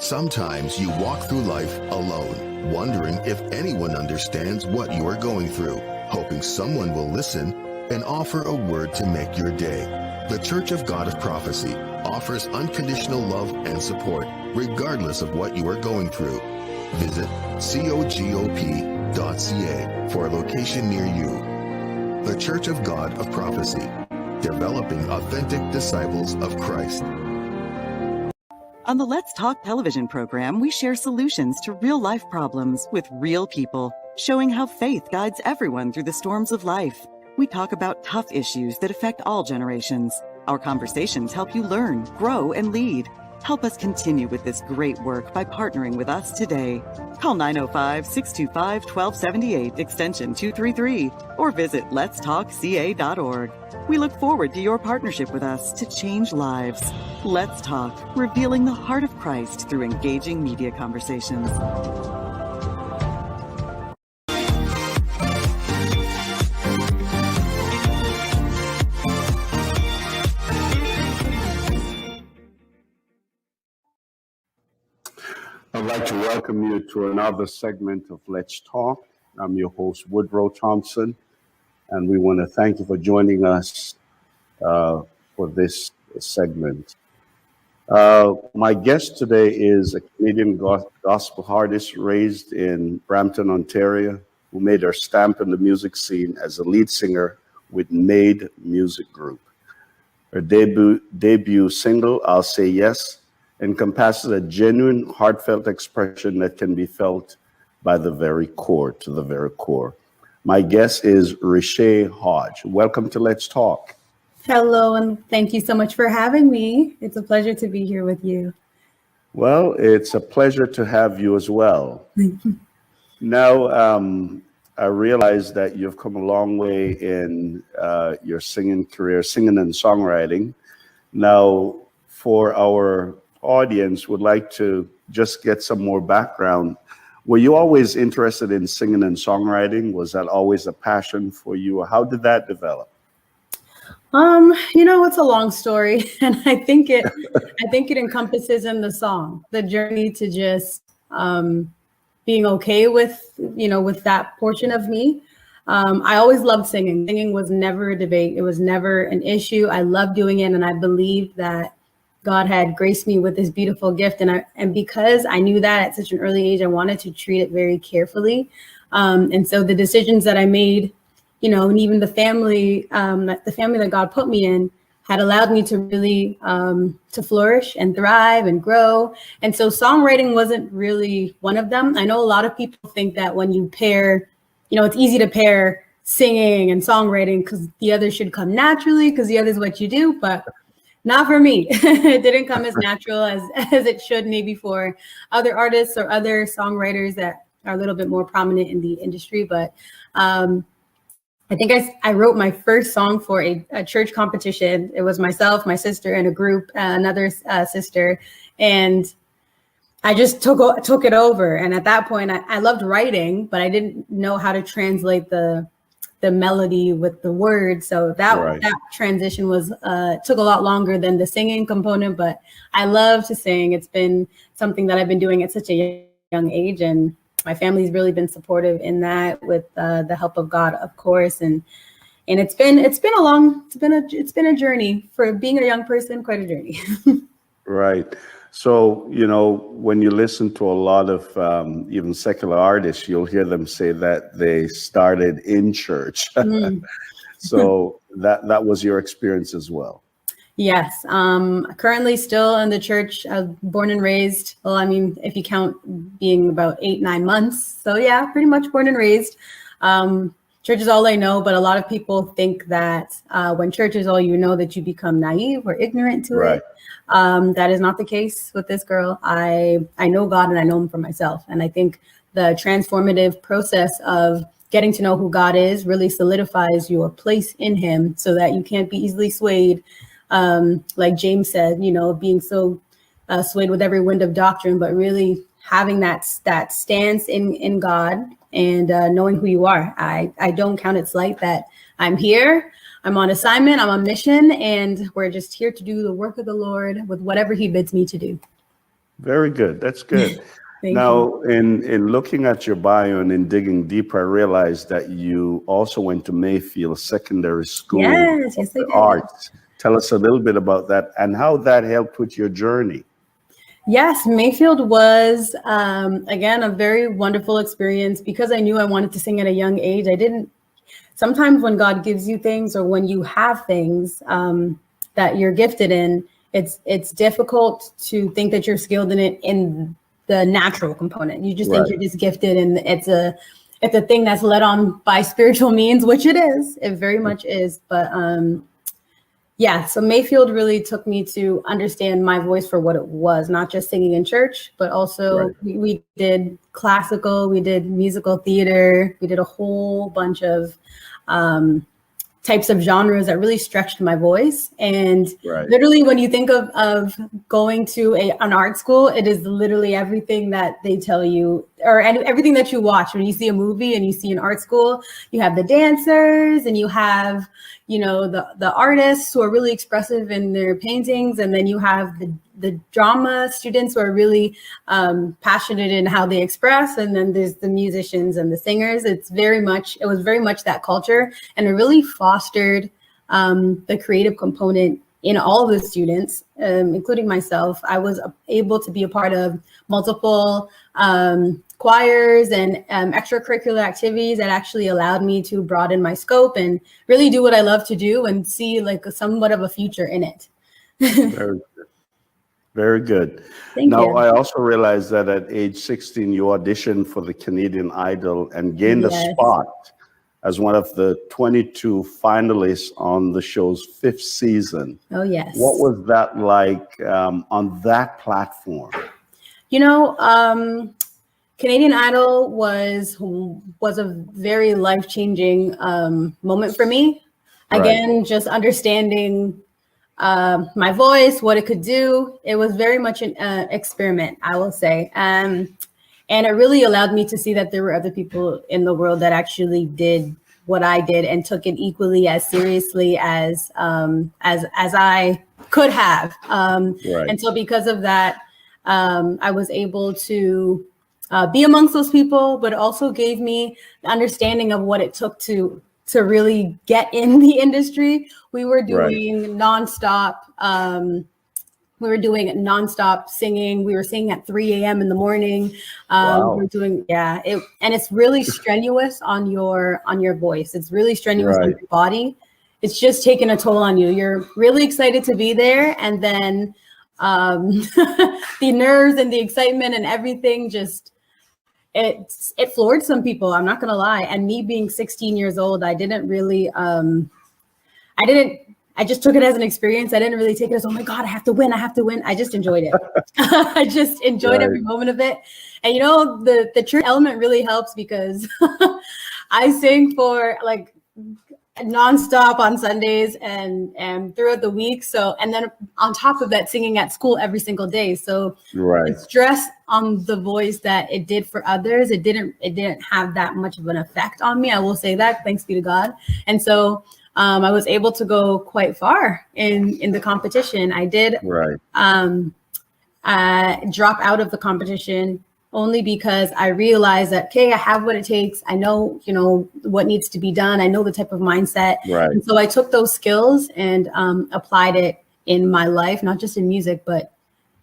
Sometimes you walk through life alone, wondering if anyone understands what you are going through, hoping someone will listen and offer a word to make your day. The Church of God of Prophecy offers unconditional love and support, regardless of what you are going through. Visit cogop.ca for a location near you. The Church of God of Prophecy, developing authentic disciples of Christ. On the Let's Talk television program, we share solutions to real-life problems with real people, showing how faith guides everyone through the storms of life. We talk about tough issues that affect all generations. Our conversations help you learn, grow, and lead. Help us continue with this great work by partnering with us today. Call 905-625-1278, extension 233, or visit letstalkca.org. We look forward to your partnership with us to change lives. Let's Talk, revealing the heart of Christ through engaging media conversations. I'd like to welcome you to another segment of Let's Talk. I'm your host, Woodroe Thompson, and we want to thank you for joining us for this segment. My guest today is a Canadian gospel artist raised in Brampton, Ontario, who made her stamp in the music scene as a lead singer with Made Music Group. Her debut single, I'll Say Yes, encompasses a genuine, heartfelt expression that can be felt by the very core, to the very core. My guest is Ritchea Hodge. Welcome to Let's Talk. Hello, and thank you so much for having me. It's a pleasure to be here with you. Well, it's a pleasure to have you as well. Now, I realize that you've come a long way in your singing career, singing and songwriting. Now, for our audience, would like to just get some more background. Were you always interested in singing and songwriting? Was that always a passion for you? Or how did that develop? It's a long story, and I think it encompasses in the song, the journey to just being okay with that portion of me. I always loved singing. Singing was never a debate. It was never an issue. I loved doing it, and I believed that God had graced me with this beautiful gift. And because I knew that at such an early age, I wanted to treat it very carefully. And so the decisions that I made, and even the family that God put me in had allowed me to really to flourish and thrive and grow. And so songwriting wasn't really one of them. I know a lot of people think that when you pair, it's easy to pair singing and songwriting because the other should come naturally because the other is what you do, but not for me. It didn't come as natural as it should maybe for other artists or other songwriters that are a little bit more prominent in the industry. But I think I wrote my first song for a church competition. It was myself, my sister, and a group, another sister. And I just took it over. And at that point, I loved writing, but I didn't know how to translate the melody with the words. So that transition was took a lot longer than the singing component, but I love to sing. It's been something that I've been doing at such a young age, and my family's really been supportive in that with the help of God, of course. And it's been a journey for being a young person, quite a journey. Right. So, when you listen to a lot of even secular artists, you'll hear them say that they started in church. So that was your experience as well. Yes. Currently still in the church. Born and raised. Well, I mean, if you count being about 8-9 months. So yeah, pretty much born and raised. Church is all I know, but a lot of people think that when church is all you know, that you become naive or ignorant to it. That is not the case with this girl. I know God and I know him for myself. And I think the transformative process of getting to know who God is really solidifies your place in him so that you can't be easily swayed. Like James said, being so swayed with every wind of doctrine, but really having that stance in God and knowing who you are. I don't count it slight that I'm here. I'm on assignment, I'm on mission, and we're just here to do the work of the Lord with whatever he bids me to do. Very good. That's good. Thank Now, in looking at your bio and in digging deeper, I realized that you also went to Mayfield Secondary School Yes, of yes, I the did. Arts. Tell us a little bit about that and how that helped with your journey. Yes, Mayfield was, again, a very wonderful experience because I knew I wanted to sing at a young age. Sometimes when God gives you things or when you have things that you're gifted in, it's difficult to think that you're skilled in it in the natural component. You just think Right. you're just gifted and it's a thing that's led on by spiritual means, which it is. It very much is. But yeah, so Mayfield really took me to understand my voice for what it was, not just singing in church, but also Right. we did classical, we did musical theater, we did a whole bunch of types of genres that really stretched my voice. And Right. literally when you think of going to an art school, it is literally everything that they tell you or everything that you watch. When you see a movie and you see an art school, you have the dancers and you have, the artists who are really expressive in their paintings. And then you have the drama students who are really passionate in how they express. And then there's the musicians and the singers. It was very much that culture. And it really fostered the creative component in all of the students, including myself. I was able to be a part of multiple choirs and extracurricular activities that actually allowed me to broaden my scope and really do what I love to do and see like somewhat of a future in it. Very good. Very good. Thank Now, you. I also realized that at age 16, you auditioned for the Canadian Idol and gained a Yes. spot as one of the 22 finalists on the show's 5th season. Oh, yes. What was that like on that platform? Canadian Idol was a very life-changing moment for me. Right. Again, just understanding my voice, what it could do. It was very much an experiment, I will say. And it really allowed me to see that there were other people in the world that actually did what I did and took it equally as seriously as I could have. Right. And so because of that, I was able to be amongst those people, but also gave me the understanding of what it took to really get in the industry. We were doing nonstop. We were doing nonstop singing. We were singing at 3 a.m. in the morning. Wow. We were doing, and it's really strenuous on your voice. It's really strenuous on your body. It's just taking a toll on you. You're really excited to be there, and then the nerves and the excitement and everything it floored some people. I'm not gonna lie. And me being 16 years old, I didn't really I just took it as an experience. I didn't really take it as, oh my God, I have to win. I just enjoyed it. I just enjoyed every moment of it. And the church element really helps because I sing for like nonstop on Sundays and throughout the week. So, and then on top of that, singing at school every single day. So the stress on the voice that it did for others, it didn't have that much of an effect on me. I will say that, thanks be to God. And so I was able to go quite far in the competition. I did drop out of the competition only because I realized that, okay, I have what it takes. I know, what needs to be done. I know the type of mindset. Right. And so I took those skills and applied it in my life, not just in music, but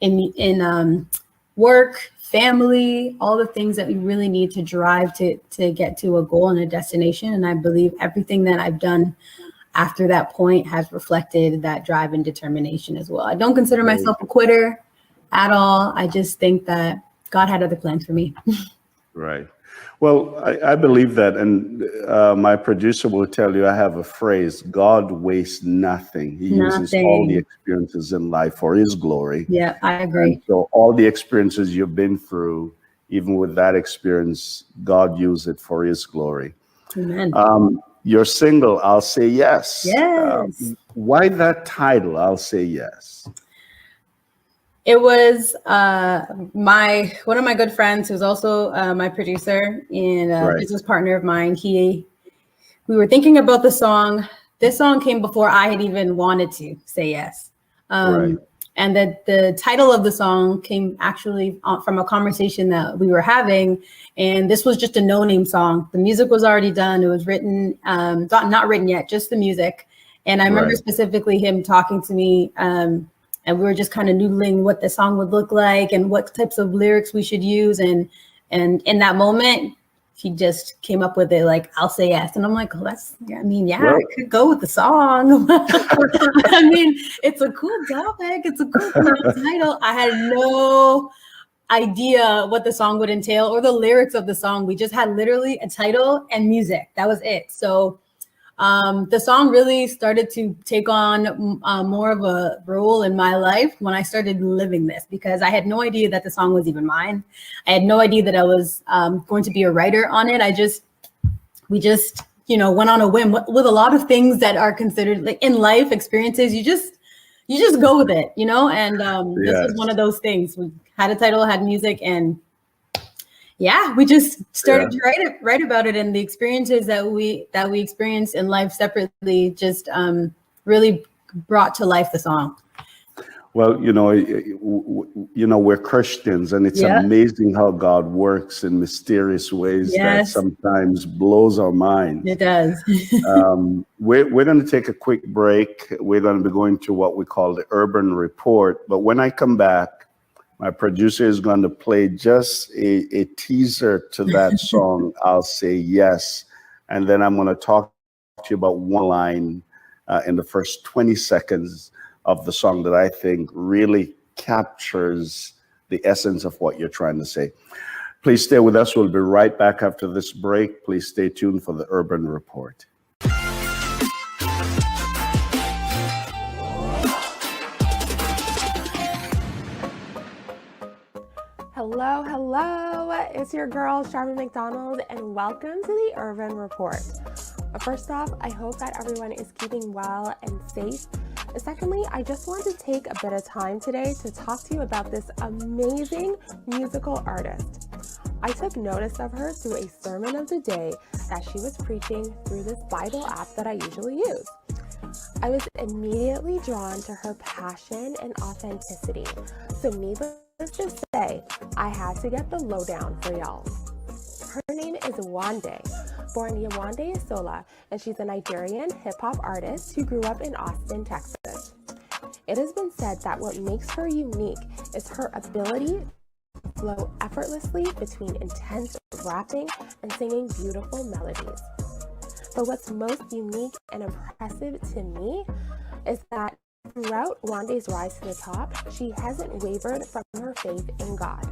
in work, family, all the things that we really need to drive to get to a goal and a destination. And I believe everything that I've done after that point has reflected that drive and determination as well. I don't consider myself a quitter at all. I just think that God had other plans for me. Right. Well, I believe that. And my producer will tell you, I have a phrase, God wastes nothing. He uses all the experiences in life for his glory. Yeah, I agree. And so all the experiences you've been through, even with that experience, God used it for his glory. Amen. Your single, I'll Say Yes. Yes. Why that title, I'll Say Yes? It was one of my good friends, who's also my producer and a business partner of mine. We were thinking about the song. This song came before I had even wanted to say yes. And that the title of the song came actually from a conversation that we were having. And this was just a no-name song. The music was already done. It was written, not written yet, just the music. And I remember specifically him talking to me, and we were just kind of noodling what the song would look like and what types of lyrics we should use. And in that moment, he just came up with it like, I'll say yes. And I'm like, I could go with the song. I mean, it's a cool topic. It's a cool title. I had no idea what the song would entail or the lyrics of the song. We just had literally a title and music. That was it. So the song really started to take on more of a role in my life when I started living this, because I had no idea that the song was even mine. I had no idea that I was going to be a writer on it. We just, went on a whim with a lot of things that are considered like in life experiences. You just go with it, and this is one of those things. We had a title, had music, and we just started to write about it, and the experiences that we experienced in life separately just really brought to life the song. Well, we're Christians, and it's amazing how God works in mysterious ways that sometimes blows our minds. It does. We're going to take a quick break. We're going to be going to what we call the Urban Report. But when I come back, my producer is going to play just a teaser to that song, I'll Say Yes. And then I'm going to talk to you about one line in the first 20 seconds of the song that I think really captures the essence of what you're trying to say. Please stay with us. We'll be right back after this break. Please stay tuned for the Urban Report. Hello, it's your girl, Charmaine McDonald, and welcome to the Urban Report. First off, I hope that everyone is keeping well and safe. Secondly, I just want to take a bit of time today to talk to you about this amazing musical artist. I took notice of her through a sermon of the day that she was preaching through this Bible app that I usually use. I was immediately drawn to her passion and authenticity, so needless to say, I had to get the lowdown for y'all. Her name is Wande, born Yewande Isola, and she's a Nigerian hip-hop artist who grew up in Austin, Texas. It has been said that what makes her unique is her ability to flow effortlessly between intense rapping and singing beautiful melodies. But what's most unique and impressive to me is that throughout Wande's rise to the top, she hasn't wavered from her faith in God.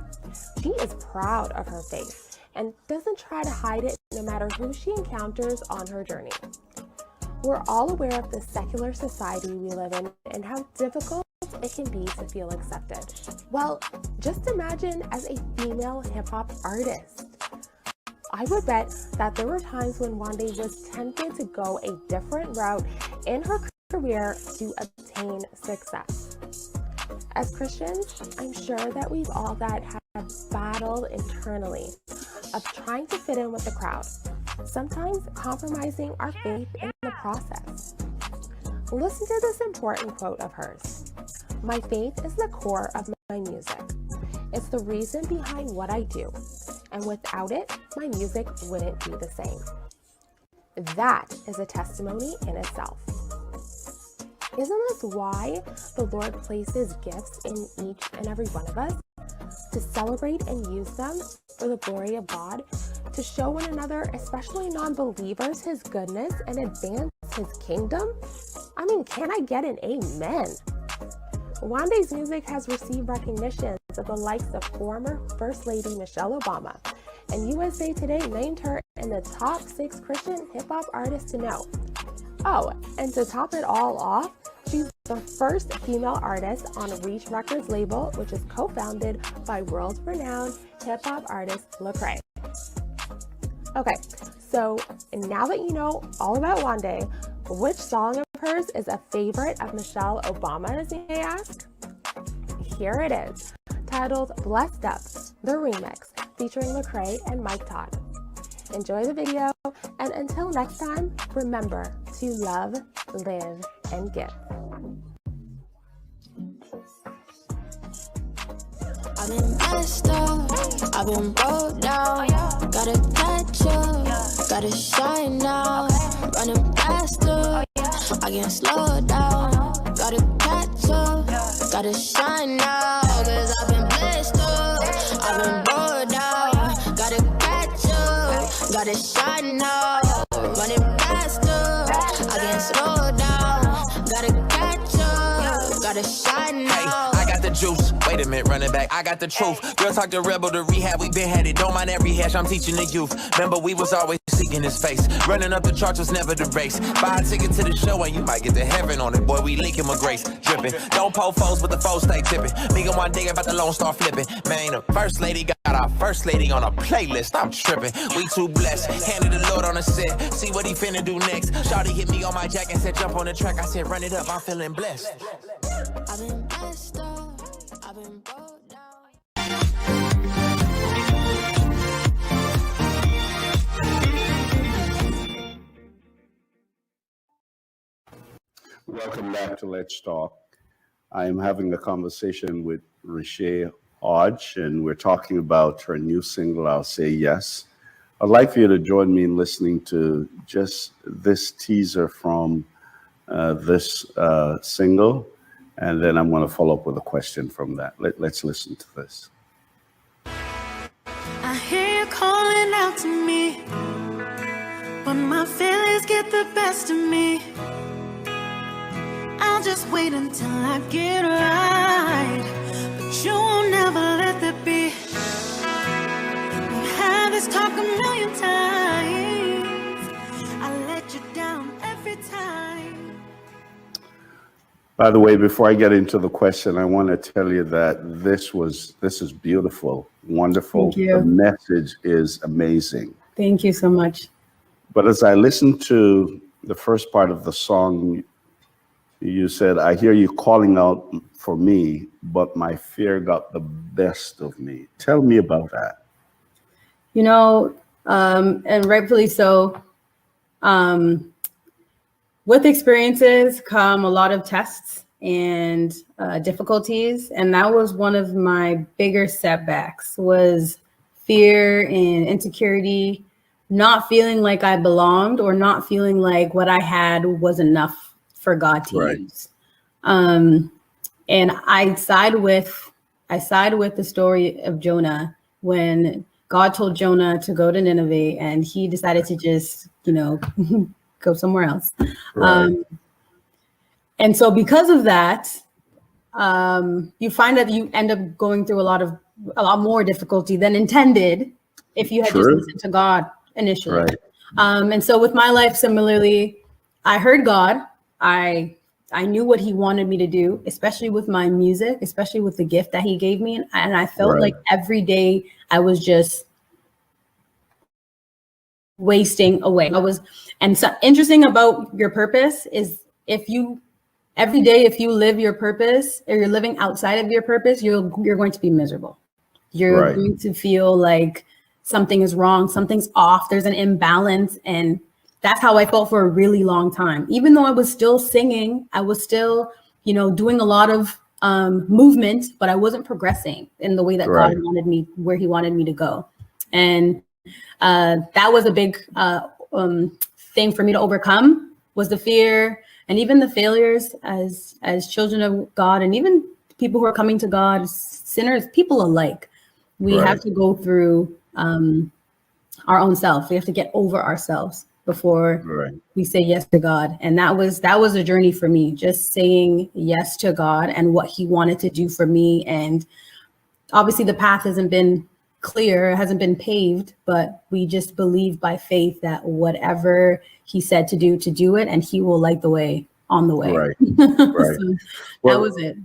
She is proud of her faith and doesn't try to hide it no matter who she encounters on her journey. We're all aware of the secular society we live in and how difficult it can be to feel accepted. Well, just imagine as a female hip-hop artist. I would bet that there were times when Wande was tempted to go a different route in her career to obtain success. As Christians, I'm sure that we've all have battled internally of trying to fit in with the crowd, sometimes compromising our faith in the process. Listen to this important quote of hers. "My faith is the core of my music. It's the reason behind what I do, and without it, my music wouldn't be the same." That is a testimony in itself. Isn't this why the Lord places gifts in each and every one of us? To celebrate and use them for the glory of God, to show one another, especially non-believers, His goodness and advance His kingdom? I mean, can I get an amen? Wande's music has received recognitions of the likes of former First Lady Michelle Obama, and USA Today named her in the top 6 Christian hip-hop artists to know. Oh, and to top it all off, she's the first female artist on Reach Records label, which is co-founded by world-renowned hip-hop artist Lecrae. Okay, so now that you know all about Wande, which song of hers is a favorite of Michelle Obama's, you may ask? Here it is, titled Blessed Up, the remix, featuring Lecrae and Mike Todd. Enjoy the video, and until next time, remember to love, live, and give. I've been blessed up, I've been broke down. Gotta catch up, gotta shine now. Running faster, I can't slow down. Gotta catch up, gotta shine now. Cause I've been blessed up, I've been broke down. Gotta catch up, gotta shine now. Running faster, I can't slow down. Gotta catch up, gotta shine now. Hey, I got the juice. Wait a minute, running back, I got the truth. Girl talk to rebel to rehab, we been had it. Don't mind every hash, I'm teaching the youth. Remember, we was always seeking his face. Running up the charts was never the race. Buy a ticket to the show and you might get to heaven on it. Boy, we linking with grace, dripping. Don't pull foes, but the foes stay tipping. Me and one day about the Lone Star flipping. Man, the first lady got our first lady on a playlist. I'm tripping, we too blessed. Handed the Lord on a set, see what he finna do next. Shawty hit me on my jack and said jump on the track. I said run it up, I'm feeling blessed. I've been blessed up, I've been broke down. Welcome back to Let's Talk. I am having a conversation with Ritchea Hodge, and we're talking about her new single, I'll Say Yes. I'd like for you to join me in listening to just this teaser from this single, and then I'm going to follow up with a question from that. Let's listen to this. I hear you calling out to me, but my feelings get the best of me. I'll just wait until I get right, but you won't never let that be. We had this talk a million times. I let you down every time. By the way, before I get into the question, I want to tell you that this is beautiful, wonderful. Thank you. The message is amazing. Thank you so much. But as I listened to the first part of the song, you said, I hear you calling out for me, but my fear got the best of me. Tell me about that. You know, and rightfully so. With experiences come a lot of tests and difficulties. And that was one of my bigger setbacks, was fear and insecurity, not feeling like I belonged or not feeling like what I had was enough for God to use. And I side with the story of Jonah, when God told Jonah to go to Nineveh and he decided to just, go somewhere else. Right. And so because of that, you find that you end up going through a lot more difficulty than intended if you had just listened to God initially. Right. And so with my life, similarly, I heard God. I knew what he wanted me to do, especially with my music, especially with the gift that he gave me. And I felt like every day I was just wasting away. And so interesting about your purpose is every day, if you live your purpose or you're living outside of your purpose, you're going to be miserable. You're going to feel like something is wrong, something's off, there's an imbalance. And that's how I felt for a really long time. Even though I was still singing, I was still, doing a lot of movement, but I wasn't progressing in the way that God wanted me, where he wanted me to go. And that was a big thing for me to overcome, was the fear and even the failures as children of God, and even people who are coming to God, sinners, people alike. We have to go through our own self. We have to get over ourselves before we say yes to God. And that was a journey for me, just saying yes to God and what he wanted to do for me. And obviously the path hasn't been clear, hasn't been paved, but we just believe by faith that whatever he said to do it, and he will light the way on the way. Right. So that was it.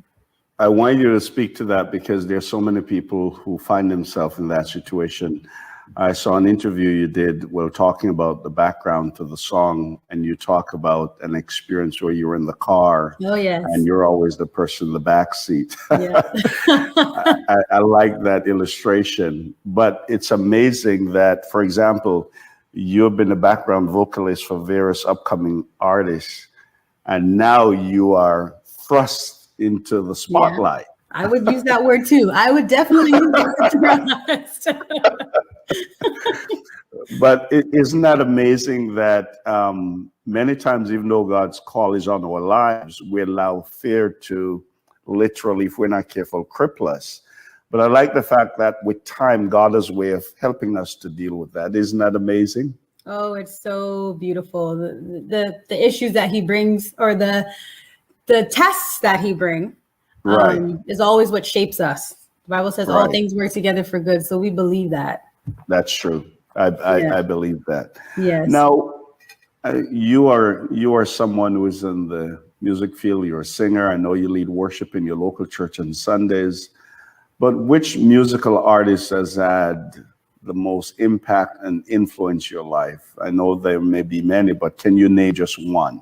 I want you to speak to that because there's so many people who find themselves in that situation. I saw an interview you did while talking about the background to the song, and you talk about an experience where you were in the car. Oh, yes. And you're always the person in the back seat. Yeah. I like that illustration, but it's amazing that, for example, you've been a background vocalist for various upcoming artists, and now you are thrust into the spotlight. I would use that word too. I would definitely use that word, to be honest. But isn't that amazing that many times, even though God's call is on our lives, we allow fear to literally, if we're not careful, cripple us. But I like the fact that with time, God has a way of helping us to deal with that. Isn't that amazing? Oh, it's so beautiful. The issues that he brings, or the tests that he brings, is always what shapes us. The Bible says all things work together for good. So we believe that. That's true. I believe that. Yes. Now, you are someone who is in the music field. You're a singer. I know you lead worship in your local church on Sundays. But which musical artist has had the most impact and influence your life? I know there may be many, but can you name just one?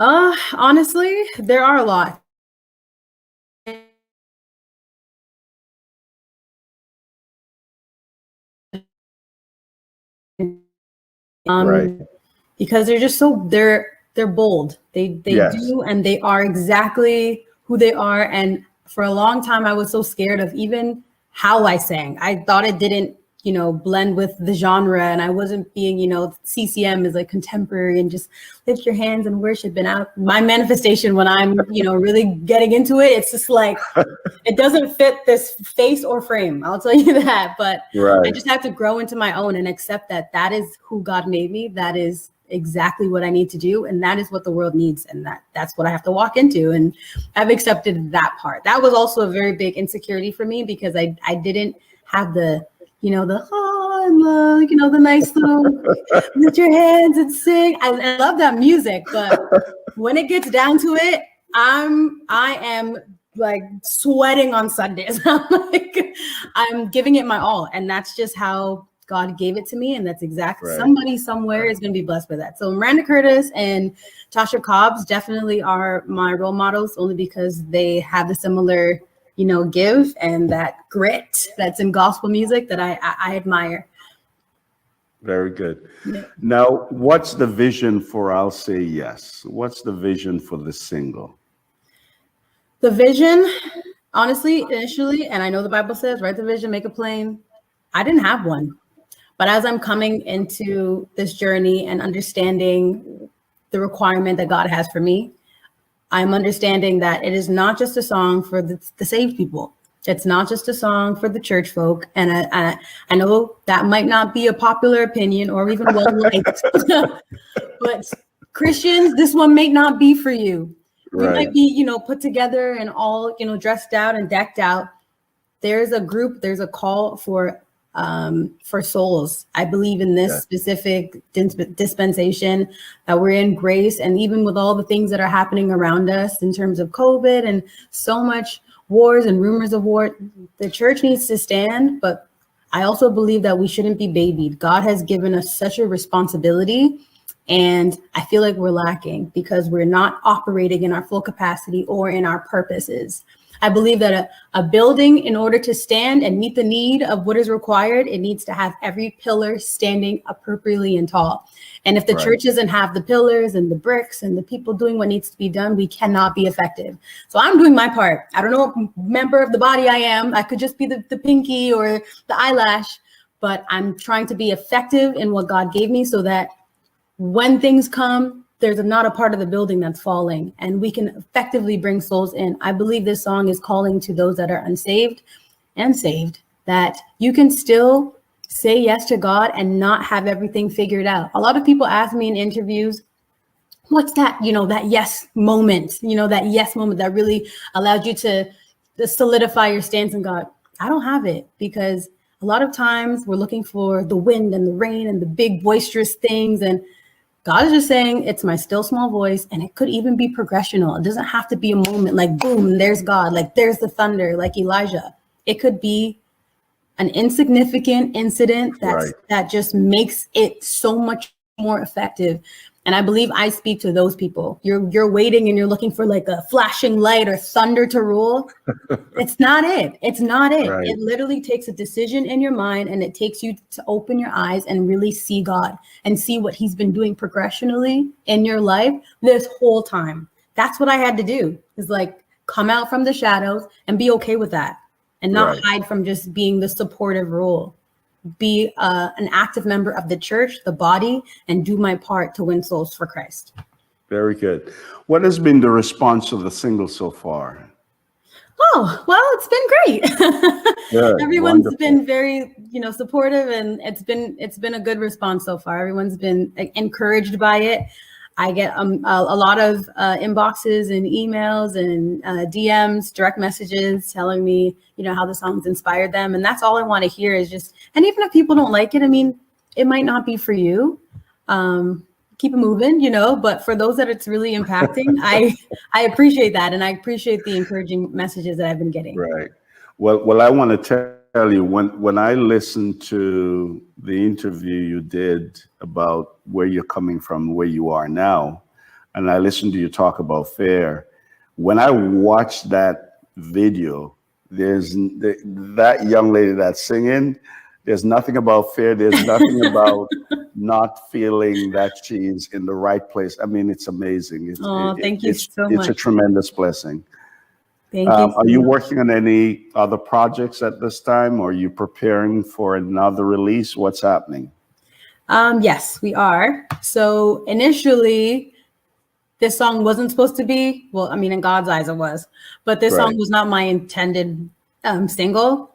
Honestly, there are a lot. Because they're just they're bold. They do, and they are exactly who they are. And for a long time, I was so scared of even how I sang. I thought it didn't, blend with the genre, and I wasn't being, CCM is like contemporary and just lift your hands and worship. And my manifestation when I'm, really getting into it, it's just like, it doesn't fit this face or frame. I'll tell you that. But I just have to grow into my own and accept that that is who God made me. That is exactly what I need to do. And that is what the world needs. And that's what I have to walk into. And I've accepted that part. That was also a very big insecurity for me, because I didn't have the the nice little lift your hands and sing. I love that music, but when it gets down to it, I am like sweating on Sundays. I'm giving it my all, and that's just how God gave it to me, and that's exactly somebody somewhere is going to be blessed by that. So Miranda Curtis and Tasha Cobbs definitely are my role models, only because they have the similar give and that grit that's in gospel music that I admire. Very good. Yeah. Now, what's the vision for I'll Say Yes? What's the vision for the single? The vision, honestly, initially, and I know the Bible says, write the vision, make it plain. I didn't have one. But as I'm coming into this journey and understanding the requirement that God has for me, I'm understanding that it is not just a song for the saved people. It's not just a song for the church folk. And I know that might not be a popular opinion or even well-liked, but Christians, this one may not be for you. You might be, put together and all, dressed out and decked out. There's a call for souls. I believe in this specific dispensation that we're in, grace, and even with all the things that are happening around us in terms of COVID and so much wars and rumors of war, the church needs to stand. But I also believe that we shouldn't be babied. God has given us such a responsibility, and I feel like we're lacking because we're not operating in our full capacity or in our purposes. I believe that a building, in order to stand and meet the need of what is required, it needs to have every pillar standing appropriately and tall. And if the church doesn't have the pillars and the bricks and the people doing what needs to be done, we cannot be effective. So I'm doing my part. I don't know what member of the body I am. I could just be the pinky or the eyelash, but I'm trying to be effective in what God gave me so that when things come, there's not a part of the building that's falling, and we can effectively bring souls in. I believe this song is calling to those that are unsaved and saved, that you can still say yes to God and not have everything figured out. A lot of people ask me in interviews, what's that, that yes moment, that yes moment that really allowed you to solidify your stance in God. I don't have it, because a lot of times we're looking for the wind and the rain and the big boisterous things, and God is just saying, it's my still small voice, and it could even be progressional. It doesn't have to be a moment like, boom, there's God, like there's the thunder, like Elijah. It could be an insignificant incident that just makes it so much more effective. And I believe I speak to those people. You're waiting and you're looking for like a flashing light or thunder to rule. It's not it. It's not it. Right. It literally takes a decision in your mind, and it takes you to open your eyes and really see God and see what he's been doing progressionally in your life this whole time. That's what I had to do, is like come out from the shadows and be okay with that, and not Right. hide from just being the supportive role. Be an active member of the church, the body, and do my part to win souls for Christ. Very good. What has been the response of the single so far? Oh, well, it's been great. Good, Everyone's wonderful. been very, supportive, and it's been a good response so far. Everyone's been encouraged by it. I get a lot of inboxes and emails and DMs, direct messages telling me, how the songs inspired them. And that's all I want to hear is just, and even if people don't like it, I mean, it might not be for you. Keep it moving, but for those that it's really impacting, I appreciate that. And I appreciate the encouraging messages that I've been getting. Right. Well, I want to tell you, when I listened to the interview you did about where you're coming from, where you are now, and I listened to you talk about fear, when I watched that video, there's that young lady that's singing, there's nothing about fear. There's nothing about not feeling that she's in the right place. I mean, it's amazing. Thank you so much. It's a tremendous blessing. Thank you. Are you working on any other projects at this time? Or are you preparing for another release? What's happening? Yes, we are. So initially, this song wasn't supposed to be, well, I mean, in God's eyes it was, but this song was not my intended single.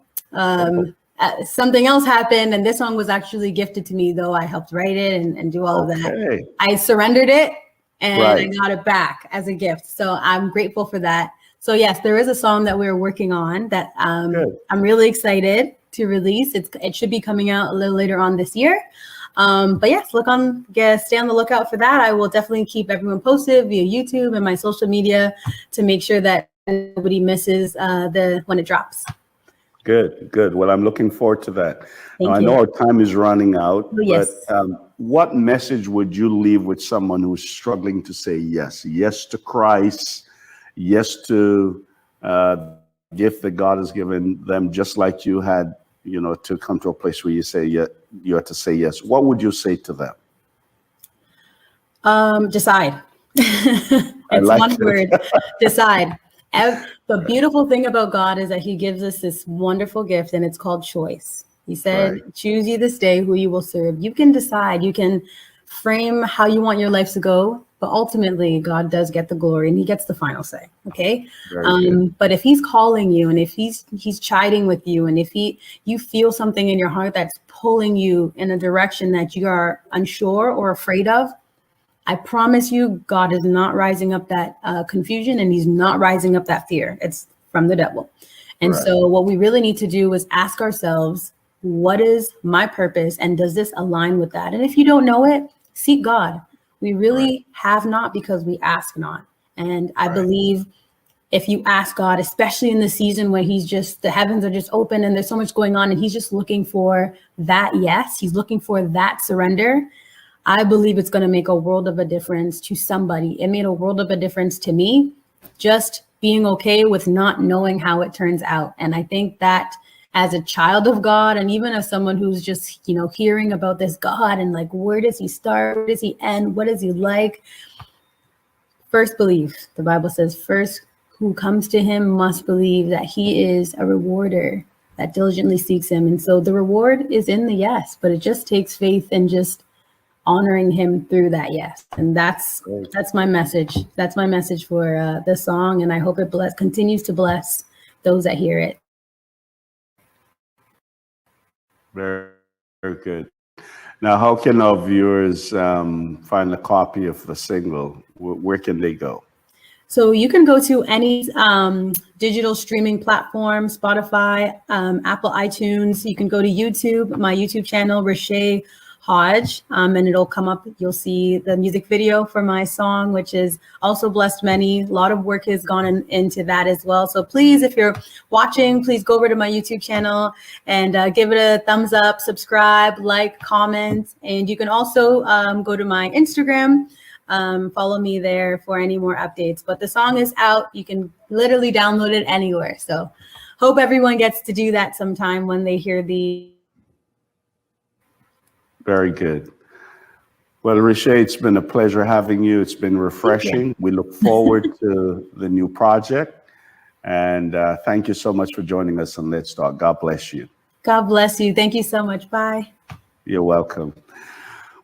Something else happened, and this song was actually gifted to me, though I helped write it and do all of that. I surrendered it, and I got it back as a gift. So I'm grateful for that. So yes, there is a song that we're working on that I'm really excited to release. It should be coming out a little later on this year. But yes, stay on the lookout for that. I will definitely keep everyone posted via YouTube and my social media to make sure that nobody misses when it drops. Good. Well, I'm looking forward to that. Thank now, I you. know our time is running out, Yes. but what message would you leave with someone who's struggling to say yes? Yes to Christ, yes to gift that God has given them, just like you had, to come to a place where you say you have to say yes. What would you say to them? Decide. It's one word. Decide. The beautiful thing about God is that he gives us this wonderful gift, and it's called choice. He said, choose you this day who you will serve. You can decide. You can frame how you want your life to go, but ultimately God does get the glory, and he gets the final say. Okay. But if he's calling you, and if he's chiding with you, and if you feel something in your heart that's pulling you in a direction that you are unsure or afraid of, I promise you, God is not rising up that confusion, and he's not rising up that fear. It's from the devil. And so what we really need to do is ask ourselves, what is my purpose? And does this align with that? And if you don't know it, seek God. We really have not because we ask not. And I believe if you ask God, especially in the season when the heavens are just open and there's so much going on, and he's just looking for that yes, he's looking for that surrender, I believe it's going to make a world of a difference to somebody. It made a world of a difference to me, just being okay with not knowing how it turns out. And I think that as a child of God, and even as someone who's just, hearing about this God and like, where does he start? Where does he end? What is he like? First believe. The Bible says, first who comes to him must believe that he is a rewarder that diligently seeks him. And so the reward is in the yes, but it just takes faith and just honoring him through that yes. And that's my message. That's my message for this song, and I hope it continues to bless those that hear it. Very, very good. Now, how can our viewers find a copy of the single? Where can they go? So you can go to any digital streaming platform, Spotify, Apple iTunes. You can go to YouTube, my YouTube channel, Ritchea Hodge, and it'll come up. You'll see the music video for my song, which has also blessed many. A lot of work has gone into that as well. So please, if you're watching, please go over to my YouTube channel and give it a thumbs up, subscribe, like, comment. And you can also go to my Instagram, follow me there for any more updates. But the song is out. You can literally download it anywhere. So hope everyone gets to do that sometime when they hear the. Very good. Well, Ritchea, it's been a pleasure having you. It's been refreshing. We look forward to the new project. And thank you so much for joining us on Let's Talk. God bless you. God bless you. Thank you so much. Bye. You're welcome.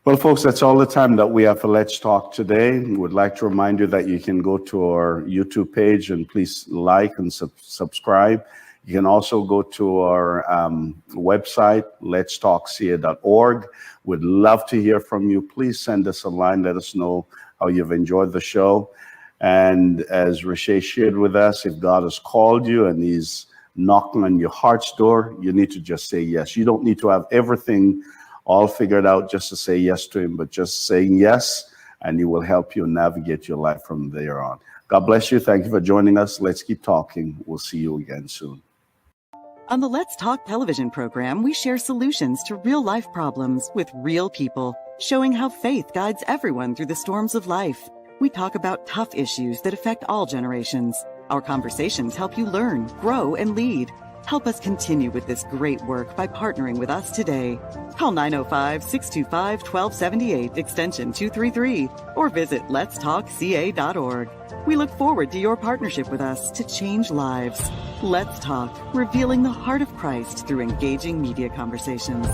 Well, folks, that's all the time that we have for Let's Talk today. We would like to remind you that you can go to our YouTube page and please like and subscribe. You can also go to our website, letstalkca.org. We'd love to hear from you. Please send us a line. Let us know how you've enjoyed the show. And as Ritchea shared with us, if God has called you and he's knocking on your heart's door, you need to just say yes. You don't need to have everything all figured out just to say yes to him, but just saying yes, and he will help you navigate your life from there on. God bless you. Thank you for joining us. Let's keep talking. We'll see you again soon. On the Let's Talk television program, we share solutions to real-life problems with real people, showing how faith guides everyone through the storms of life. We talk about tough issues that affect all generations. Our conversations help you learn, grow, and lead. Help us continue with this great work by partnering with us today. Call 905-625-1278, extension 233, or visit letstalkca.org. We look forward to your partnership with us to change lives. Let's Talk, revealing the heart of Christ through engaging media conversations.